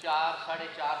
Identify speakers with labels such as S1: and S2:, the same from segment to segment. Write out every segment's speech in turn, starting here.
S1: 4-4.5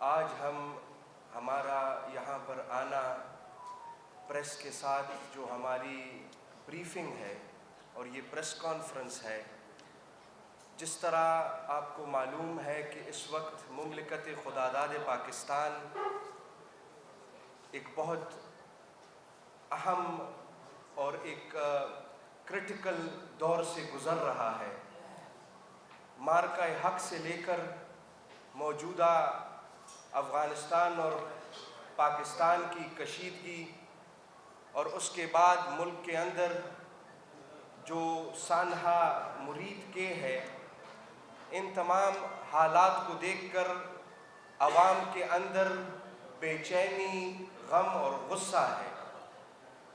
S2: آج ہمارا یہاں پر آنا پریس کے ساتھ جو ہماری بریفنگ ہے اور یہ پریس کانفرنس ہے، جس طرح آپ کو معلوم ہے کہ اس وقت مملکت خداداد پاکستان ایک بہت اہم اور ایک کرٹیکل دور سے گزر رہا ہے۔ مارکہ حق سے لے کر موجودہ افغانستان اور پاکستان کی کشیدگی، اور اس کے بعد ملک کے اندر جو سانحہ مرید کے ہے، ان تمام حالات کو دیکھ کر عوام کے اندر بے چینی، غم اور غصہ ہے۔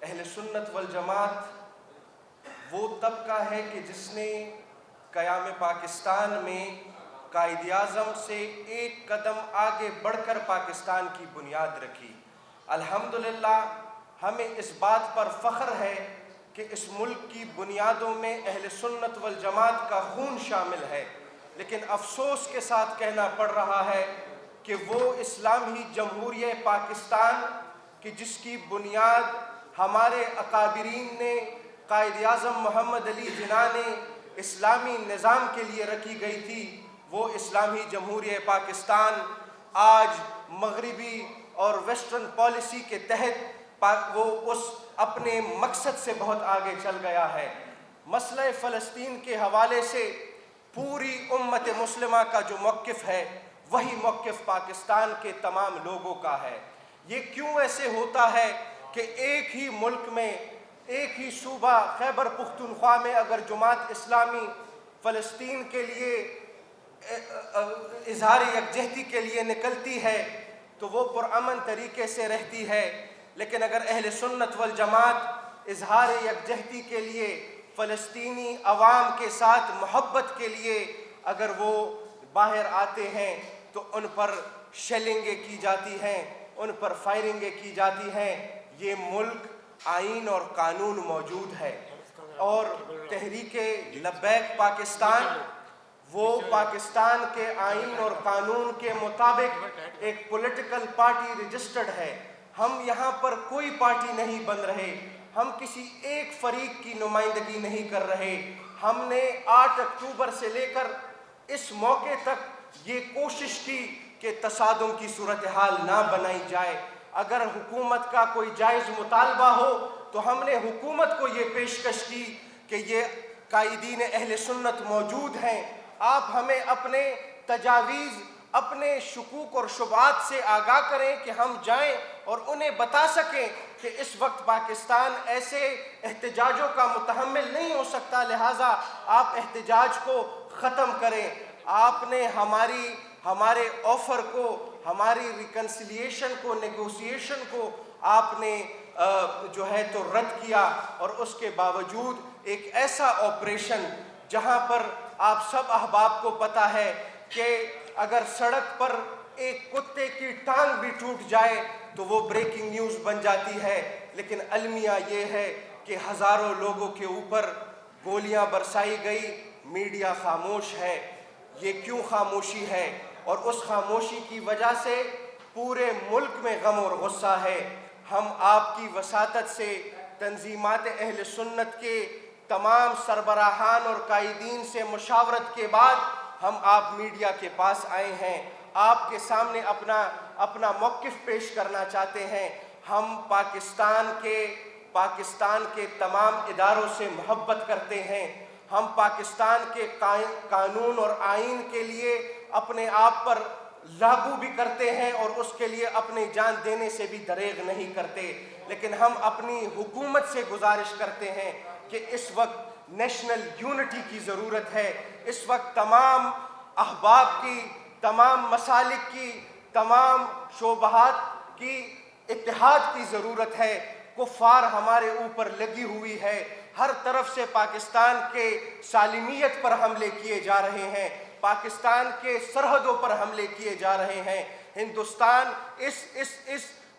S2: اہل سنت والجماعت وہ طبقہ ہے کہ جس نے قیام پاکستان میں قائد اعظم سے ایک قدم آگے بڑھ کر پاکستان کی بنیاد رکھی۔ الحمدللہ ہمیں اس بات پر فخر ہے کہ اس ملک کی بنیادوں میں اہل سنت والجماعت کا خون شامل ہے، لیکن افسوس کے ساتھ کہنا پڑ رہا ہے کہ وہ اسلامی جمہوریہ پاکستان کہ جس کی بنیاد ہمارے اکابرین نے، قائد اعظم محمد علی جناح نے اسلامی نظام کے لیے رکھی گئی تھی، وہ اسلامی جمہوریہ پاکستان آج مغربی اور ویسٹرن پالیسی کے تحت وہ اس اپنے مقصد سے بہت آگے چل گیا ہے۔ مسئلہ فلسطین کے حوالے سے پوری امت مسلمہ کا جو موقف ہے، وہی موقف پاکستان کے تمام لوگوں کا ہے۔ یہ کیوں ایسے ہوتا ہے کہ ایک ہی ملک میں، ایک ہی صوبہ خیبر پختونخوا میں اگر جماعت اسلامی فلسطین کے لیے اظہار یکجہتی کے لیے نکلتی ہے تو وہ پرامن طریقے سے رہتی ہے، لیکن اگر اہل سنت والجماعت اظہار یکجہتی کے لیے فلسطینی عوام کے ساتھ محبت کے لیے اگر وہ باہر آتے ہیں تو ان پر شیلنگیں کی جاتی ہیں، ان پر فائرنگیں کی جاتی ہیں۔ یہ ملک آئین اور قانون موجود ہے، اور تحریک لبیک پاکستان وہ پاکستان کے آئین اور قانون کے مطابق ایک پولیٹیکل پارٹی رجسٹرڈ ہے۔ ہم یہاں پر کوئی پارٹی نہیں بن رہے، ہم کسی ایک فریق کی نمائندگی نہیں کر رہے۔ ہم نے 8 اکتوبر سے لے کر اس موقع تک یہ کوشش کی کہ تصادم کی صورتحال نہ بنائی جائے۔ اگر حکومت کا کوئی جائز مطالبہ ہو تو ہم نے حکومت کو یہ پیشکش کی کہ یہ قائدین اہل سنت موجود ہیں، آپ ہمیں اپنے تجاویز، اپنے شکوک اور شبہات سے آگاہ کریں کہ ہم جائیں اور انہیں بتا سکیں کہ اس وقت پاکستان ایسے احتجاجوں کا متحمل نہیں ہو سکتا، لہٰذا آپ احتجاج کو ختم کریں۔ آپ نے ہمارے آفر کو، ہماری ریکنسیلیشن کو، نیگوسیشن کو آپ نے جو ہے تو رد کیا، اور اس کے باوجود ایک ایسا آپریشن جہاں پر آپ سب احباب کو پتہ ہے کہ اگر سڑک پر ایک کتے کی ٹانگ بھی ٹوٹ جائے تو وہ بریکنگ نیوز بن جاتی ہے، لیکن المیہ یہ ہے کہ ہزاروں لوگوں کے اوپر گولیاں برسائی گئی، میڈیا خاموش ہے۔ یہ کیوں خاموشی ہے؟ اور اس خاموشی کی وجہ سے پورے ملک میں غم اور غصہ ہے۔ ہم آپ کی وساطت سے تنظیمات اہل سنت کے تمام سربراہان اور قائدین سے مشاورت کے بعد ہم آپ میڈیا کے پاس آئے ہیں، آپ کے سامنے اپنا موقف پیش کرنا چاہتے ہیں۔ ہم پاکستان کے تمام اداروں سے محبت کرتے ہیں، ہم پاکستان کے قانون اور آئین کے لیے اپنے آپ پر لاگو بھی کرتے ہیں اور اس کے لیے اپنی جان دینے سے بھی دریغ نہیں کرتے، لیکن ہم اپنی حکومت سے گزارش کرتے ہیں کہ اس وقت نیشنل یونٹی کی ضرورت ہے۔ اس وقت تمام احباب کی، تمام مسالک کی، تمام شعبہات کی اتحاد کی ضرورت ہے۔ کفار ہمارے اوپر لگی ہوئی ہے، ہر طرف سے پاکستان کے سالمیت پر حملے کیے جا رہے ہیں، پاکستان کے سرحدوں پر حملے کیے جا رہے ہیں۔ ہندوستان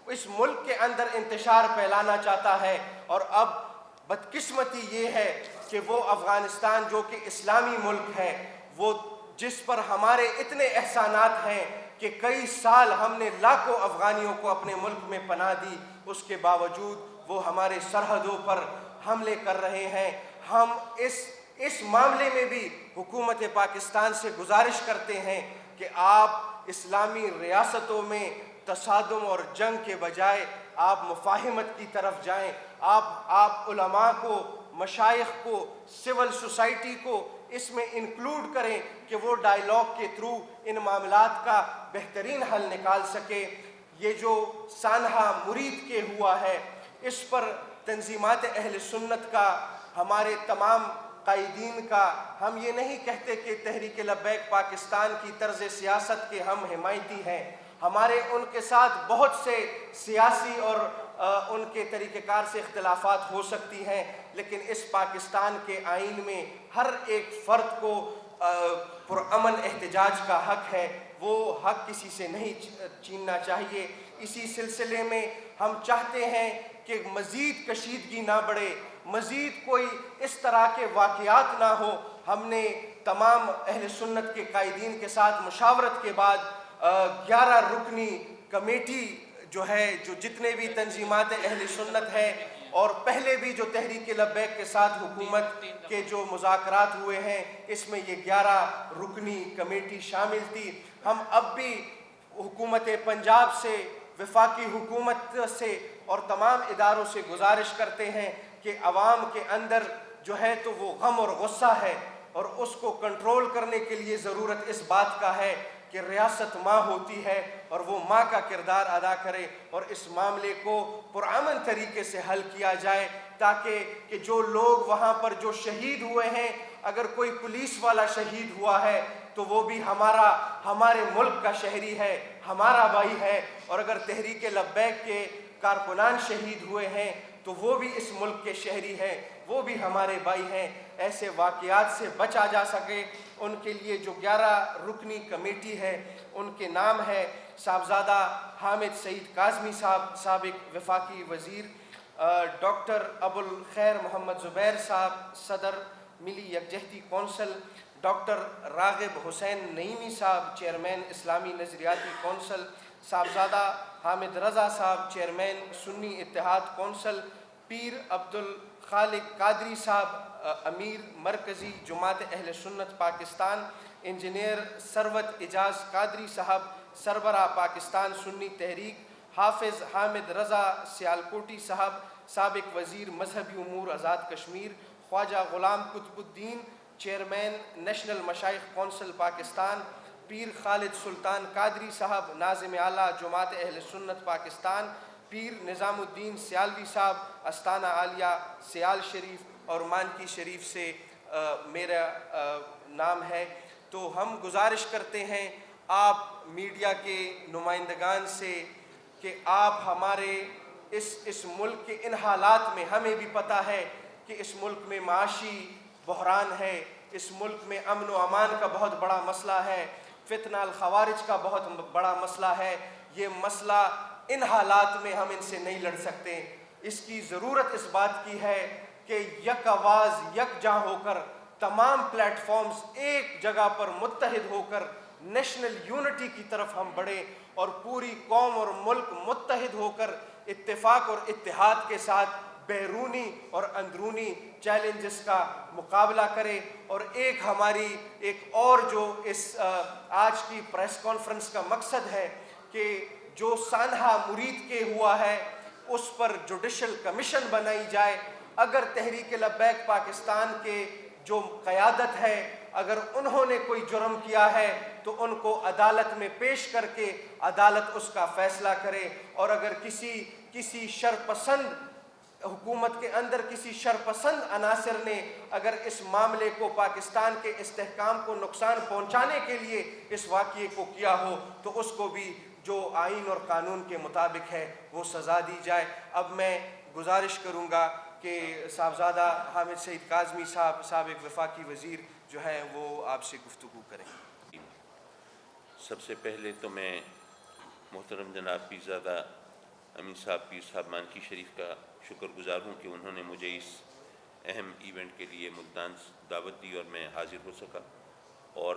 S2: اس ملک کے اندر انتشار پھیلانا چاہتا ہے، اور اب بدقسمتی یہ ہے کہ وہ افغانستان جو کہ اسلامی ملک ہے، وہ جس پر ہمارے اتنے احسانات ہیں کہ کہ کئی سال ہم نے لاکھوں افغانیوں کو اپنے ملک میں پناہ دی، اس کے باوجود وہ ہمارے سرحدوں پر حملے کر رہے ہیں۔ ہم اس معاملے میں بھی حکومت پاکستان سے گزارش کرتے ہیں کہ آپ اسلامی ریاستوں میں تصادم اور جنگ کے بجائے آپ مفاہمت کی طرف جائیں۔ آپ علماء کو، مشائخ کو، سول سوسائٹی کو اس میں انکلوڈ کریں کہ وہ ڈائیلاگ کے تھرو ان معاملات کا بہترین حل نکال سکے۔ یہ جو سانحہ مرید کے ہوا ہے، اس پر تنظیمات اہل سنت کا، ہمارے تمام قائدین کا، ہم یہ نہیں کہتے کہ تحریک لبیک پاکستان کی طرز سیاست کے ہم حمایتی ہیں۔ ہمارے ان کے ساتھ بہت سے سیاسی اور ان کے طریقہ کار سے اختلافات ہو سکتی ہیں، لیکن اس پاکستان کے آئین میں ہر ایک فرد کو پرامن احتجاج کا حق ہے، وہ حق کسی سے نہیں چھیننا چاہیے۔ اسی سلسلے میں ہم چاہتے ہیں کہ مزید کشیدگی نہ بڑھے، مزید کوئی اس طرح کے واقعات نہ ہو۔ ہم نے تمام اہل سنت کے قائدین کے ساتھ مشاورت کے بعد 11 رکنی کمیٹی جو ہے، جو جتنے بھی تنظیمات اہل سنت ہے اور پہلے بھی جو تحریک لبیک کے ساتھ حکومت کے جو مذاکرات ہوئے ہیں، اس میں یہ 11 رکنی کمیٹی شامل تھی۔ ہم اب بھی حکومت پنجاب سے، وفاقی حکومت سے اور تمام اداروں سے گزارش کرتے ہیں کہ عوام کے اندر جو ہے تو وہ غم اور غصہ ہے، اور اس کو کنٹرول کرنے کے لیے ضرورت اس بات کا ہے کہ ریاست ماں ہوتی ہے اور وہ ماں کا کردار ادا کرے، اور اس معاملے کو پرامن طریقے سے حل کیا جائے، تاکہ کہ جو لوگ وہاں پر جو شہید ہوئے ہیں، اگر کوئی پولیس والا شہید ہوا ہے تو وہ بھی ہمارے ملک کا شہری ہے، ہمارا بھائی ہے، اور اگر تحریک لبیک کے کارکنان شہید ہوئے ہیں تو وہ بھی اس ملک کے شہری ہیں، وہ بھی ہمارے بھائی ہیں۔ ایسے واقعات سے بچا جا سکے، ان کے لیے جو 11 رکنی کمیٹی ہے، ان کے نام ہے صاحبزادہ حامد سعید کاظمی صاحب، سابق وفاقی وزیر، ڈاکٹر ابوالخیر محمد زبیر صاحب، صدر ملی یکجہتی کونسل، ڈاکٹر راغب حسین نعیمی صاحب، چیئرمین اسلامی نظریاتی کونسل، صاحبزادہ حامد رضا صاحب، چیئرمین سنی اتحاد کونسل، پیر عبدالخالق قادری صاحب، امیر مرکزی جماعت اہل سنت پاکستان، انجینئر ثروت اعجاز قادری صاحب، سربراہ پاکستان سنی تحریک، حافظ حامد رضا سیالکوٹی صاحب، سابق وزیر مذہبی امور آزاد کشمیر، خواجہ غلام قطب الدین، چیئرمین نیشنل مشائخ کونسل پاکستان، پیر خالد سلطان قادری صاحب، ناظم اعلیٰ جماعت اہل سنت پاکستان، پیر نظام الدین سیالوی صاحب، استانہ عالیہ سیال شریف اور مانکی شریف سے میرا نام ہے۔ تو ہم گزارش کرتے ہیں آپ میڈیا کے نمائندگان سے کہ آپ ہمارے اس ملک کے ان حالات میں، ہمیں بھی پتہ ہے کہ اس ملک میں معاشی بحران ہے، اس ملک میں امن و امان کا بہت بڑا مسئلہ ہے، فتنہ الخوارج کا بہت بڑا مسئلہ ہے۔ یہ مسئلہ ان حالات میں ہم ان سے نہیں لڑ سکتے۔ اس کی ضرورت اس بات کی ہے کہ یک آواز یکجاں ہو کر تمام پلیٹ فارمز ایک جگہ پر متحد ہو کر نیشنل یونٹی کی طرف ہم بڑھیں، اور پوری قوم اور ملک متحد ہو کر اتفاق اور اتحاد کے ساتھ بیرونی اور اندرونی چیلنجز کا مقابلہ کرے۔ اور ہماری ایک اور جو اس آج کی پریس کانفرنس کا مقصد ہے کہ جو سانحہ مرید کے ہوا ہے اس پر جوڈیشل کمیشن بنائی جائے۔ اگر تحریک لبیک پاکستان کے جو قیادت ہے، اگر انہوں نے کوئی جرم کیا ہے تو ان کو عدالت میں پیش کر کے عدالت اس کا فیصلہ کرے، اور اگر کسی شرپسند حکومت کے اندر کسی شرپسند عناصر نے اگر اس معاملے کو پاکستان کے استحکام کو نقصان پہنچانے کے لیے اس واقعے کو کیا ہو تو اس کو بھی جو آئین اور قانون کے مطابق ہے وہ سزا دی جائے۔ اب میں گزارش کروں گا کہ صاحبزادہ حامد سعید کاظمی صاحب، سابق وفاقی وزیر جو ہیں، وہ آپ سے گفتگو کریں۔
S3: سب سے پہلے تو میں محترم جناب پیرزادہ امین صاحب پیر صاحب مانکی شریف کا شکر گزار ہوں کہ انہوں نے مجھے اس اہم ایونٹ کے لیے ملتان دعوت دی اور میں حاضر ہو سکا، اور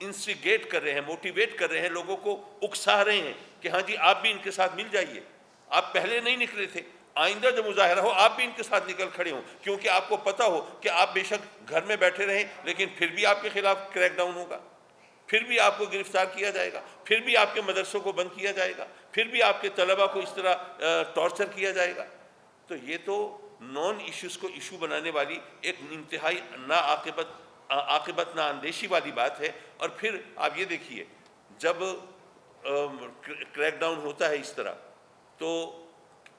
S3: انسٹیگیٹ کر رہے ہیں, موٹیویٹ کر رہے ہیں, لوگوں کو اکسا رہے ہیں کہ ہاں جی آپ بھی ان کے ساتھ مل جائیے. آپ پہلے نہیں نکلے تھے, آئندہ جب مظاہرہ ہو آپ بھی ان کے ساتھ نکل کھڑے ہوں, کیونکہ آپ کو پتہ ہو کہ آپ بے شک گھر میں بیٹھے رہیں لیکن پھر بھی آپ کے خلاف کریک ڈاؤن ہوگا, پھر بھی آپ کو گرفتار کیا جائے گا, پھر بھی آپ کے مدرسوں کو بند کیا جائے گا, پھر بھی آپ کے طلبہ کو اس طرح ٹارچر کیا جائے گا. تو یہ تو نان ایشوز کو ایشو بنانے والی ایک انتہائی عاقبت نا اندیشی والی بات ہے. اور پھر آپ یہ دیکھیے, جب کریک ڈاؤن ہوتا ہے اس طرح, تو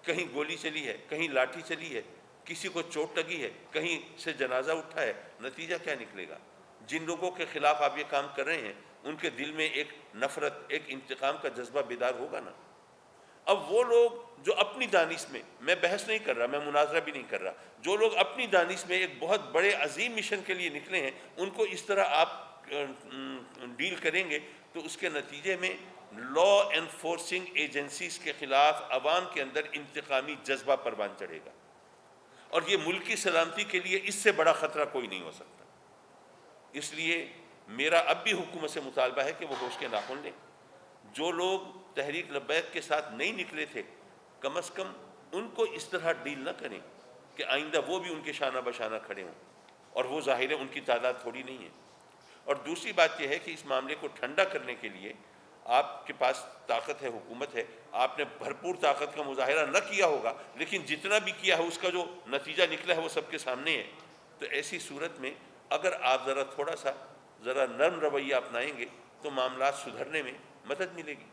S3: کہیں گولی چلی ہے, کہیں لاٹھی چلی ہے, کسی کو چوٹ لگی ہے, کہیں سے جنازہ اٹھا ہے, نتیجہ کیا نکلے گا؟ جن لوگوں کے خلاف آپ یہ کام کر رہے ہیں ان کے دل میں ایک نفرت, ایک انتقام کا جذبہ بیدار ہوگا نا. اب وہ لوگ جو اپنی دانش میں بحث نہیں کر رہا, میں مناظرہ بھی نہیں کر رہا, جو لوگ اپنی دانش میں ایک بہت بڑے عظیم مشن کے لیے نکلے ہیں, ان کو اس طرح آپ ڈیل کریں گے تو اس کے نتیجے میں لا انفورسنگ ایجنسیز کے خلاف عوام کے اندر انتقامی جذبہ پروان چڑھے گا. اور یہ ملک کی سلامتی کے لیے اس سے بڑا خطرہ کوئی نہیں ہو سکتا. اس لیے میرا اب بھی حکومت سے مطالبہ ہے کہ وہ ہوش کے ناخن لیں. جو لوگ تحریک لبیک کے ساتھ نہیں نکلے تھے, کم از کم ان کو اس طرح ڈیل نہ کریں کہ آئندہ وہ بھی ان کے شانہ بشانہ کھڑے ہوں, اور وہ ظاہر ہے ان کی تعداد تھوڑی نہیں ہے. اور دوسری بات یہ ہے کہ اس معاملے کو ٹھنڈا کرنے کے لیے آپ کے پاس طاقت ہے, حکومت ہے, آپ نے بھرپور طاقت کا مظاہرہ نہ کیا ہوگا, لیکن جتنا بھی کیا ہے اس کا جو نتیجہ نکلا ہے وہ سب کے سامنے ہے. تو ایسی صورت میں اگر آپ تھوڑا سا نرم رویہ اپنائیں گے تو معاملات سدھرنے میں مدد ملے گی.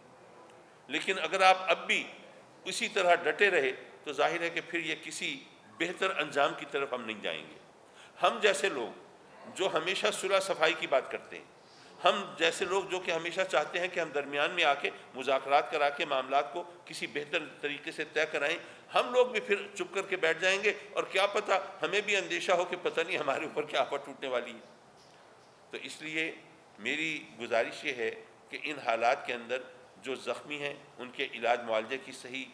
S3: لیکن اگر آپ اب بھی اسی طرح ڈٹے رہے تو ظاہر ہے کہ پھر یہ کسی بہتر انجام کی طرف ہم نہیں جائیں گے. ہم جیسے لوگ جو ہمیشہ صلح صفائی کی بات کرتے ہیں, ہم جیسے لوگ جو کہ ہمیشہ چاہتے ہیں کہ ہم درمیان میں آ کے مذاکرات کرا کے معاملات کو کسی بہتر طریقے سے طے کرائیں, ہم لوگ بھی پھر چپ کر کے بیٹھ جائیں گے, اور کیا پتہ ہمیں بھی اندیشہ ہو کہ پتہ نہیں ہمارے اوپر کیا آفت ٹوٹنے والی ہے. تو اس لیے میری گزارش یہ ہے کہ ان حالات کے اندر جو زخمی ہیں ان کے علاج معالجے کی صحیح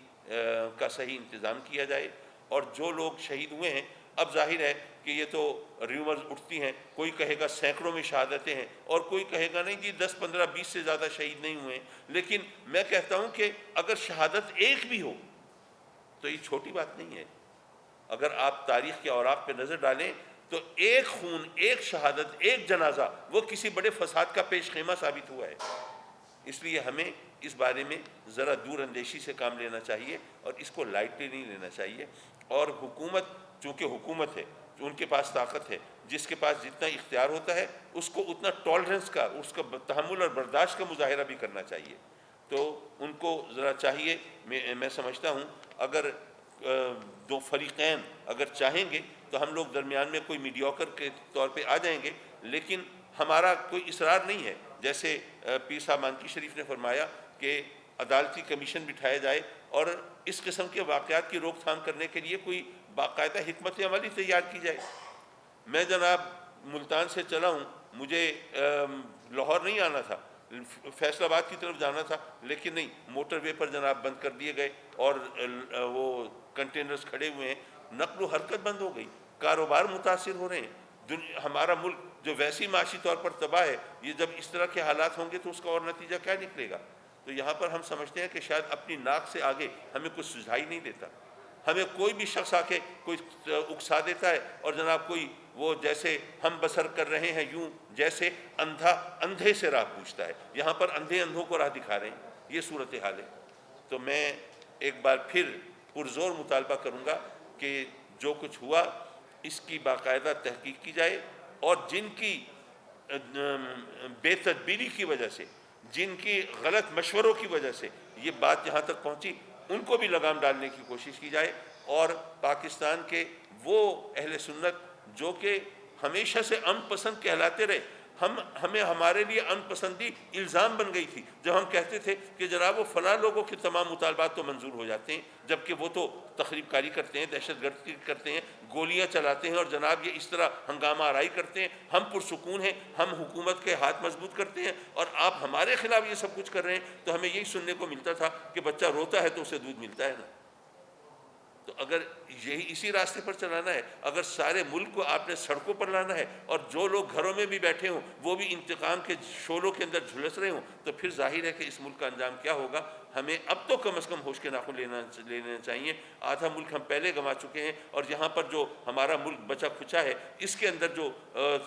S3: انتظام کیا جائے. اور جو لوگ شہید ہوئے ہیں, اب ظاہر ہے کہ یہ تو ریومرز اٹھتی ہیں, کوئی کہے گا سینکڑوں میں شہادتیں ہیں, اور کوئی کہے گا نہیں جی 10 15 20 سے زیادہ شہید نہیں ہوئے ہیں. لیکن میں کہتا ہوں کہ اگر شہادت ایک بھی ہو تو یہ چھوٹی بات نہیں ہے. اگر آپ تاریخ کے اوراق پہ نظر ڈالیں تو ایک خون, ایک شہادت, ایک جنازہ وہ کسی بڑے فساد کا پیش خیمہ ثابت ہوا ہے. اس لیے ہمیں اس بارے میں ذرا دور اندیشی سے کام لینا چاہیے اور اس کو لائٹلی نہیں لینا چاہیے. اور حکومت چونکہ حکومت ہے, ان کے پاس طاقت ہے, جس کے پاس جتنا اختیار ہوتا ہے اس کو اتنا ٹالرنس کا, اس کا تحمل اور برداشت کا مظاہرہ بھی کرنا چاہیے. تو ان کو ذرا چاہیے, میں سمجھتا ہوں اگر دو فریقین اگر چاہیں گے تو ہم لوگ درمیان میں کوئی میڈیوکر کے طور پہ آ جائیں گے, لیکن ہمارا کوئی اصرار نہیں ہے. جیسے پیر صاحب مانکی شریف نے فرمایا کہ عدالتی کمیشن بٹھایا جائے اور اس قسم کے واقعات کی روک تھام کرنے کے لیے کوئی باقاعدہ حکمت عملی تیار کی جائے. میں جناب ملتان سے چلا ہوں, مجھے لاہور نہیں آنا تھا, فیصل آباد کی طرف جانا تھا, لیکن نہیں, موٹر وے پر جناب بند کر دیے گئے اور وہ کنٹینرز کھڑے ہوئے ہیں, نقل و حرکت بند ہو گئی, کاروبار متاثر ہو رہے ہیں. ہمارا ملک جو ویسی معاشی طور پر تباہ ہے, یہ جب اس طرح کے حالات ہوں گے تو اس کا اور نتیجہ کیا نکلے گا. تو یہاں پر ہم سمجھتے ہیں کہ شاید اپنی ناک سے آگے ہمیں کچھ سجھائی نہیں دیتا. ہمیں کوئی بھی شخص آ کے کوئی اکسا دیتا ہے اور جناب کوئی وہ جیسے ہم بسر کر رہے ہیں یوں جیسے اندھا اندھے سے راہ پوچھتا ہے. یہاں پر اندھے اندھوں کو راہ دکھا رہے ہیں, یہ صورتحال ہے. تو میں ایک بار پھر پرزور مطالبہ کروں گا کہ جو کچھ ہوا اس کی باقاعدہ تحقیق کی جائے, اور جن کی بے تدبیری کی وجہ سے, جن کی غلط مشوروں کی وجہ سے یہ بات یہاں تک پہنچی, ان کو بھی لگام ڈالنے کی کوشش کی جائے. اور پاکستان کے وہ اہل سنت جو کہ ہمیشہ سے امن پسند کہلاتے رہے, ہمیں ہمارے لیے ان پسندی الزام بن گئی تھی جب ہم کہتے تھے کہ جناب وہ فلاں لوگوں کے تمام مطالبات تو منظور ہو جاتے ہیں, جبکہ وہ تو تخریب کاری کرتے ہیں, دہشت گردی کرتے ہیں, گولیاں چلاتے ہیں, اور جناب یہ اس طرح ہنگامہ آرائی کرتے ہیں. ہم پرسکون ہیں, ہم حکومت کے ہاتھ مضبوط کرتے ہیں, اور آپ ہمارے خلاف یہ سب کچھ کر رہے ہیں. تو ہمیں یہی سننے کو ملتا تھا کہ بچہ روتا ہے تو اسے دودھ ملتا ہے نا. تو اگر یہی اسی راستے پر چلانا ہے، اگر سارے ملک کو آپ نے سڑکوں پر لانا ہے اور جو لوگ گھروں میں بھی بیٹھے ہوں وہ بھی انتقام کے شعلوں کے اندر جھلس رہے ہوں، تو پھر ظاہر ہے کہ اس ملک کا انجام کیا ہوگا۔ ہمیں اب تو کم از کم ہوش کے ناخن لینا چاہیے۔ آدھا ملک ہم پہلے گنوا چکے ہیں، اور یہاں پر جو ہمارا ملک بچا کھچا ہے اس کے اندر جو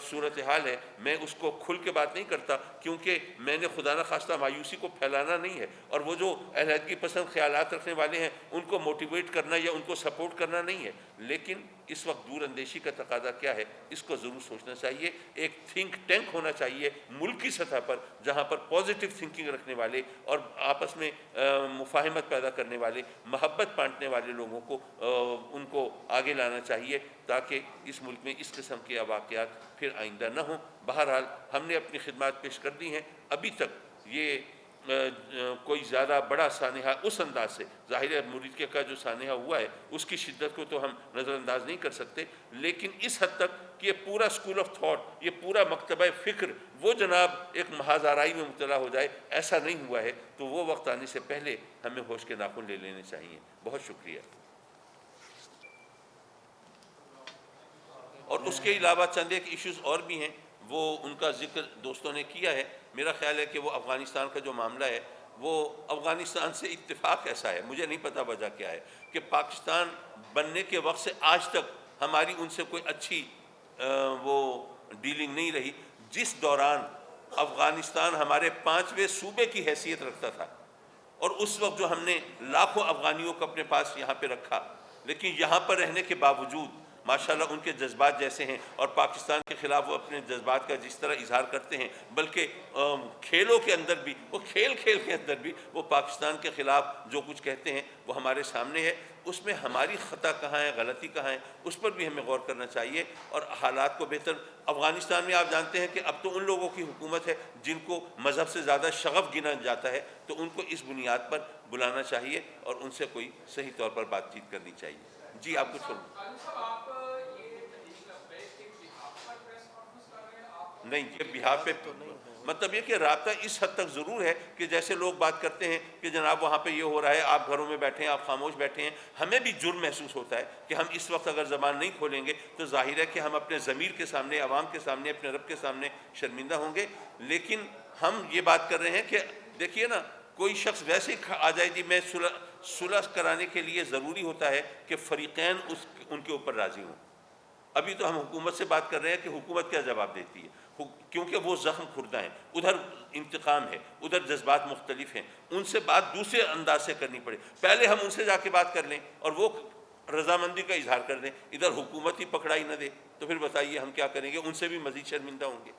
S3: صورتحال ہے، میں اس کو کھل کے بات نہیں کرتا، کیونکہ میں نے خدا نخواستہ مایوسی کو پھیلانا نہیں ہے، اور وہ جو علیحدگی پسند خیالات رکھنے والے ہیں ان کو موٹیویٹ کرنا یا ان کو سپورٹ کرنا نہیں ہے، لیکن اس وقت دور اندیشی کا تقاضا کیا ہے اس کو ضرور سوچنا چاہیے۔ ایک تھنک ٹینک ہونا چاہیے ملک کی سطح پر، جہاں پر پازیٹیو تھنکنگ رکھنے والے اور آپس میں مفاہمت پیدا کرنے والے، محبت بانٹنے والے لوگوں کو ان کو آگے لانا چاہیے، تاکہ اس ملک میں اس قسم کے واقعات پھر آئندہ نہ ہوں۔ بہرحال ہم نے اپنی خدمات پیش کر دی ہیں، ابھی تک یہ کوئی زیادہ بڑا سانحہ اس انداز سے، ظاہر ہے مریدکے کا جو سانحہ ہوا ہے اس کی شدت کو تو ہم نظر انداز نہیں کر سکتے، لیکن اس حد تک کہ یہ پورا اسکول آف تھاٹ، یہ پورا مکتبہ فکر وہ جناب ایک محاذ آرائی میں مبتلا ہو جائے، ایسا نہیں ہوا ہے۔ تو وہ وقت آنے سے پہلے ہمیں ہوش کے ناخن لے لینے چاہیے۔ بہت شکریہ۔ اور اس کے علاوہ چند ایک ایشوز اور بھی ہیں، وہ ان کا ذکر دوستوں نے کیا ہے۔ میرا خیال ہے کہ وہ افغانستان کا جو معاملہ ہے، وہ افغانستان سے اتفاق ایسا ہے، مجھے نہیں پتہ وجہ کیا ہے، کہ پاکستان بننے کے وقت سے آج تک ہماری ان سے کوئی اچھی وہ ڈیلنگ نہیں رہی۔ جس دوران افغانستان ہمارے 5ویں صوبے کی حیثیت رکھتا تھا، اور اس وقت جو ہم نے لاکھوں افغانیوں کو اپنے پاس یہاں پہ رکھا، لیکن یہاں پر رہنے کے باوجود ماشاءاللہ ان کے جذبات جیسے ہیں، اور پاکستان کے خلاف وہ اپنے جذبات کا جس طرح اظہار کرتے ہیں، بلکہ کھیلوں کے اندر بھی، وہ کھیل کے اندر بھی وہ پاکستان کے خلاف جو کچھ کہتے ہیں وہ ہمارے سامنے ہے۔ اس میں ہماری خطا کہاں ہے، غلطی کہاں ہے، اس پر بھی ہمیں غور کرنا چاہیے، اور حالات کو بہتر۔ افغانستان میں آپ جانتے ہیں کہ اب تو ان لوگوں کی حکومت ہے جن کو مذہب سے زیادہ شغف گنا جاتا ہے، تو ان کو اس بنیاد پر بلانا چاہیے اور ان سے کوئی صحیح طور پر بات چیت کرنی چاہیے۔ جی آپ کچھ نہیں، یہ بہار پہ مطلب یہ کہ رابطہ اس حد تک ضرور ہے کہ جیسے لوگ بات کرتے ہیں کہ جناب وہاں پہ یہ ہو رہا ہے، آپ گھروں میں بیٹھے ہیں، آپ خاموش بیٹھے ہیں، ہمیں بھی جرم محسوس ہوتا ہے کہ ہم اس وقت اگر زبان نہیں کھولیں گے تو ظاہر ہے کہ ہم اپنے ضمیر کے سامنے، عوام کے سامنے، اپنے رب کے سامنے شرمندہ ہوں گے۔ لیکن ہم یہ بات کر رہے ہیں کہ دیکھیے نا، کوئی شخص ویسے ہی آ جائے جی میں صلح کرانے کے لیے ضروری ہوتا ہے کہ فریقین ان کے اوپر راضی ہوں۔ ابھی تو ہم حکومت سے بات کر رہے ہیں کہ حکومت کیا جواب دیتی ہے، کیونکہ وہ زخم خوردہ ہیں، ادھر انتقام ہے، ادھر جذبات مختلف ہیں، ان سے بات دوسرے انداز سے کرنی پڑے۔ پہلے ہم ان سے جا کے بات کر لیں اور وہ رضامندی کا اظہار کر دیں، ادھر حکومت ہی پکڑائی نہ دے، تو پھر بتائیے ہم کیا کریں گے، ان سے بھی مزید شرمندہ ہوں گے۔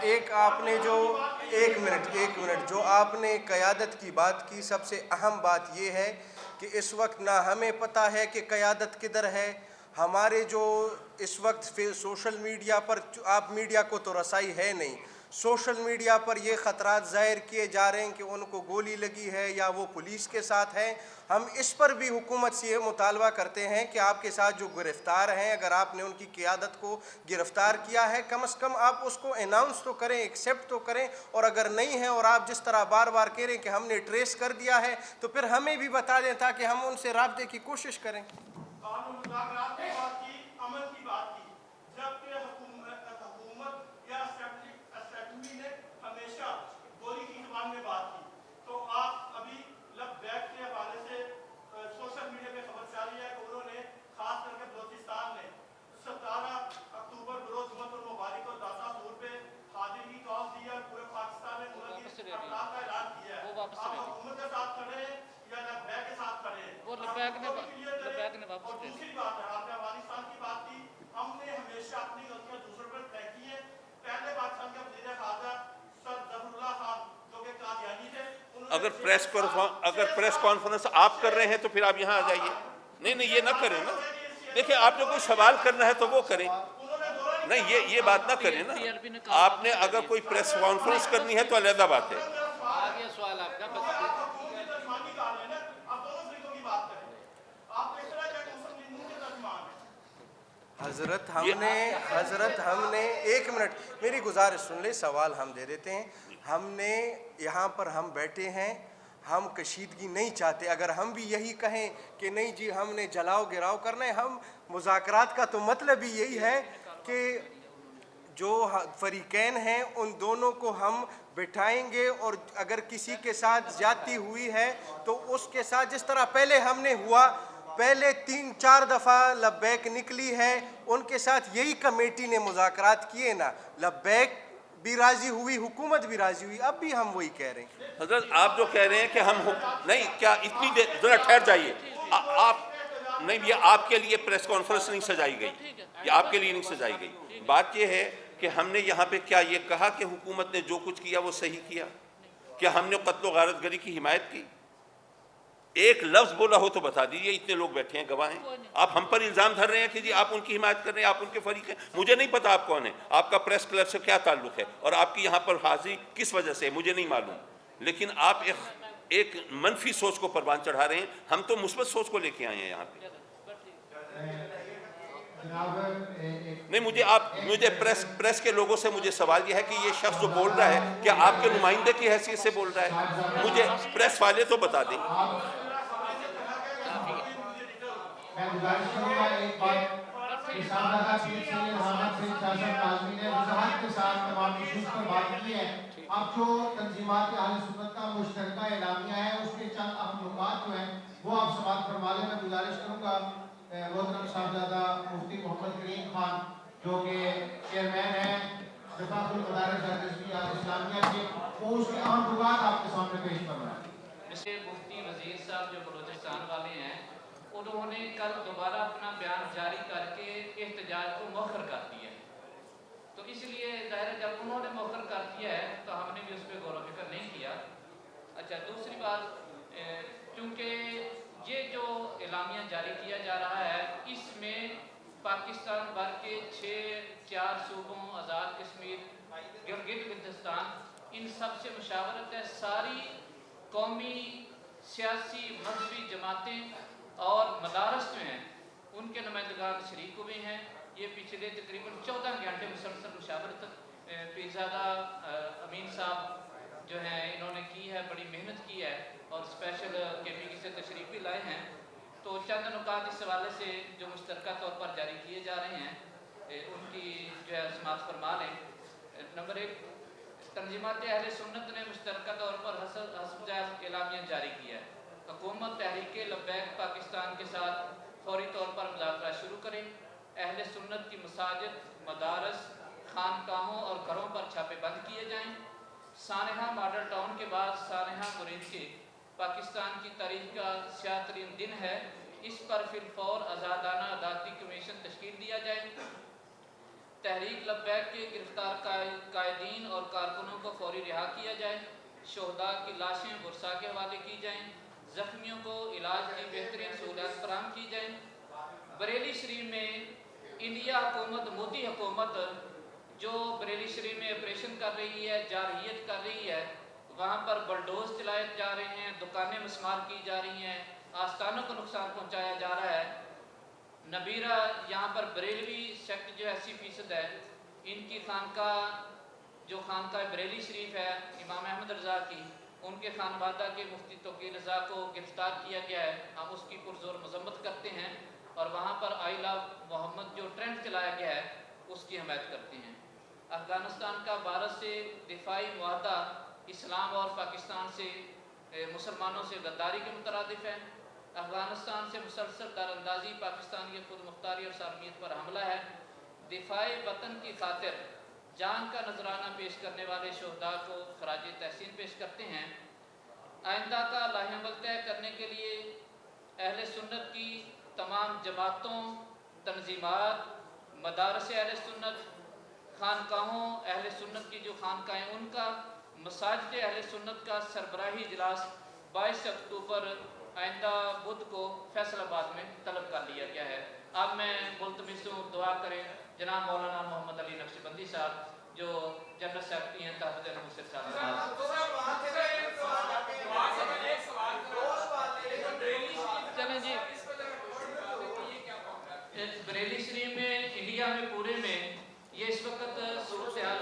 S2: ایک آپ نے جو ایک منٹ جو آپ نے قیادت کی بات کی، سب سے اہم بات یہ ہے کہ اس وقت نہ ہمیں پتہ ہے کہ قیادت کدھر ہے۔ ہمارے جو اس وقت سوشل میڈیا پر، آپ میڈیا کو تو رسائی ہے نہیں، سوشل میڈیا پر یہ خطرات ظاہر کیے جا رہے ہیں کہ ان کو گولی لگی ہے یا وہ پولیس کے ساتھ ہیں۔ ہم اس پر بھی حکومت سے یہ مطالبہ کرتے ہیں کہ آپ کے ساتھ جو گرفتار ہیں، اگر آپ نے ان کی قیادت کو گرفتار کیا ہے، کم از کم آپ اس کو اناؤنس تو کریں، ایکسیپٹ تو کریں، اور اگر نہیں ہے اور آپ جس طرح بار بار کہہ رہے ہیں کہ ہم نے ٹریس کر دیا ہے، تو پھر ہمیں بھی بتا دیں تاکہ ہم ان سے رابطے کی کوشش کریں۔
S4: قانون مذاکرات کی بات کی، امن کی بات کی، جبکہ حکومت یا اسمبلی نے ہمیشہ گولی کی زبان میں بات کی، تو آپ ابھی لبیک کے حوالے سے سوشل میڈیا پہ خبر چلی ہے کہ انہوں نے خاص کر کے بلوچستان میں 17 اکتوبر بروز امت المبارک کو داسا سور پہ حاضر کی کال دی ہے، پورے پاکستان میں ملک کی ہڑتال کا اعلان کیا ہے۔ آپ حکومت کے ساتھ کھڑے ہیں یا لبیک کے ساتھ کھڑے ہیں؟ اور دوسری بات ہے، آپ نے افغانستان کی بات کی، ہم نے ہمیشہ اپنی غلطیاں دوسروں پر طے کی ہیں۔ پہلے پاکستان کے وزیر خارجہ سر ظفر اللہ خان جو کہ قادیانی تھے،
S3: اگر پریس کانفرنس آپ کر رہے ہیں تو پھر آپ یہاں آ جائیے۔ نہیں یہ نہ کریں نا، دیکھیں آپ نے کوئی سوال کرنا ہے تو وہ کریں، نہیں یہ بات نہ کریں نا۔ آپ نے اگر کوئی پریس کانفرنس کرنی ہے تو علیحدہ بات ہے۔
S1: سوال آپ کا
S2: حضرت ہم نے ایک منٹ میری گزارش سن لیں، سوال ہم دے دیتے ہیں۔ ہم نے یہاں پر ہم بیٹھے ہیں، ہم کشیدگی نہیں چاہتے. اگر ہم بھی یہی کہیں کہ نہیں جی ہم نے جلاؤ گراؤ کرنا ہے, ہم مذاکرات کا تو مطلب ہی یہی ہے کہ جو فریقین ہیں ان دونوں کو ہم بٹھائیں گے, اور اگر کسی کے ساتھ زیادتی ہوئی ہے تو اس کے ساتھ جس طرح پہلے ہم نے ہوا, پہلے 3-4 دفعہ لبیک نکلی ہے, ان کے ساتھ یہی کمیٹی نے مذاکرات کیے نا, لبیک بھی راضی ہوئی, حکومت بھی راضی ہوئی, اب بھی ہم وہی کہہ رہے ہیں.
S3: حضرت آپ جو کہہ رہے ہیں کہ ہم نہیں, کیا اتنی دیر ذرا ٹھہر جائیے. آپ نہیں, یہ آپ کے لیے پریس کانفرنس نہیں سجائی گئی, یہ آپ کے لیے نہیں سجائی گئی. بات یہ ہے کہ ہم نے یہاں پہ کیا یہ کہا کہ حکومت نے جو کچھ کیا وہ صحیح کیا؟ کیا ہم نے قتل و غارت گری کی حمایت کی؟ ایک لفظ بولا ہو تو بتا دیجیے, اتنے لوگ بیٹھے ہیں گواہ ہیں. آپ ہم پر الزام دھر رہے ہیں کہ جی آپ ان کی حمایت کر رہے ہیں, آپ ان کے فریق ہیں. مجھے نہیں پتا آپ کون ہیں, آپ کا پریس کلب سے کیا تعلق ہے, اور آپ کی یہاں پر حاضری کس وجہ سے ہے مجھے نہیں معلوم, لیکن آپ ایک منفی سوچ کو پروان چڑھا رہے ہیں. ہم تو مثبت سوچ کو لے کے آئے ہیں یہاں پہ. نہیں, مجھے پریس کے لوگوں سے مجھے سوال یہ ہے کہ یہ شخص جو بول رہا ہے کیا آپ کے نمائندے کی حیثیت سے بول رہا ہے؟ مجھے پریس والے تو بتا دیں.
S5: میں گزارش کروں گا ایک بات, کہ سابقہ چیف سید حامد سید شاشم کاظمی نے وضاحت کے ساتھ تمام ایشوز پر بات کی ہے. اب جو تنظیمات اہل سنت کا مشترکہ اعلامیہ ہے اس کے چند اہم نکات جو ہیں وہ آپ سماعت فرما لیں. میں گزارش کروں گا محترم صاحبزادہ مفتی محمد کریم خان جو کہ چیئرمین ہیں وفاق المدارس الحزبیہ اسلامیہ کے, وہ اس کے اہم نکات آپ کے سامنے پیش فرمائیں.
S1: مفتی وزیر صاحب جو بلوچستان والے ہیں, انہوں نے کل دوبارہ اپنا بیان جاری کر کے احتجاج کو مؤخر کر دیا ہے. تو اس لیے ظاہر ہے جب انہوں نے مؤخر کر دیا ہے تو ہم نے بھی اس پہ غور و فکر نہیں کیا. اچھا, دوسری بات, کیونکہ یہ جو اعلامیہ جاری کیا جا رہا ہے اس میں پاکستان بھر کے 4 صوبوں, آزاد کشمیر, گلگت بلتستان, ان سب سے مشاورت ہے. ساری قومی, سیاسی, مذہبی جماعتیں اور مدارس جو ہیں ان کے نمائندگان شریک ہوئے ہیں. یہ پچھلے تقریباً 14 گھنٹے مسلسل مشاورت پیرزادہ امین صاحب جو ہیں انہوں نے کی ہے, بڑی محنت کی ہے, اور اسپیشل KPK سے تشریف بھی لائے ہیں. تو چند نکات اس حوالے سے جو مشترکہ طور پر جاری کیے جا رہے ہیں ان کی جو ہے سماعت فرما لیں. نمبر 1, تنظیمات اہل سنت نے مشترکہ طور پر حسب ذیل اعلامیہ جاری کیا ہے. حکومت تحریک لبیک پاکستان کے ساتھ فوری طور پر مذاکرات شروع کرے. اہل سنت کی مساجد, مدارس, خانقاہوں اور گھروں پر چھاپے بند کیے جائیں. سانحہ ماڈل ٹاؤن کے بعد سانحہ گریز کے پاکستان کی تاریخ کا سیاہ ترین دن ہے, اس پر فی الفور آزادانہ عدالتی کمیشن تشکیل دیا جائے. تحریک لبیک کے گرفتار قائدین اور کارکنوں کو فوری رہا کیا جائے. شہداء کی لاشیں ورثاء کے حوالے کی جائیں. زخمیوں کو علاج کی بہترین سہولیات فراہم کی جائیں. بریلی شریف میں انڈیا حکومت, مودی حکومت جو بریلی شریف میں آپریشن کر رہی ہے, جارحیت کر رہی ہے, وہاں پر بلڈوز چلائے جا رہے ہیں, دکانیں مسمار کی جا رہی ہیں, آستانوں کو نقصان پہنچایا جا رہا ہے. نبیرہ یہاں پر بریلوی سیکٹ جو 80% ہے, ان کی خانقاہ جو خانقاہ بریلی شریف ہے امام احمد رضا کی, ان کے خانوادہ کے مفتی توقیر رضا کو گرفتار کیا گیا ہے. ہم اس کی پرزور مذمت کرتے ہیں, اور وہاں پر آئی لو محمد جو ٹرینڈ چلایا گیا ہے اس کی حمایت کرتے ہیں. افغانستان کا بھارت سے دفاعی معاہدہ اسلام اور پاکستان سے مسلمانوں سے غداری کے مترادف ہے. افغانستان سے مسلسل دار اندازی پاکستان کی خود مختاری اور سالمیت پر حملہ ہے. دفاع وطن کی خاطر جان کا نذرانہ پیش کرنے والے شہداء کو خراج تحسین پیش کرتے ہیں. آئندہ کا لاہ عمل طے کرنے کے لیے اہل سنت کی تمام جماعتوں, تنظیمات, مدارس اہل سنت, خانقاہوں اہل سنت کی جو خانقاہیں ان کا, مساجد اہل سنت کا سربراہی اجلاس 22 اکتوبر آئندہ بدھ کو فیصل آباد میں طلب کر لیا گیا ہے. اب میں ملتمس ہوں دعا کریں جناب مولانا محمد علی نقشبندی صاحب جو جنرل سیکرٹری ہیں تحفظ المنصف صاحب. چلیں جی, بریلی شریف میں انڈیا میں پورے میں یہ اس وقت صورتحال,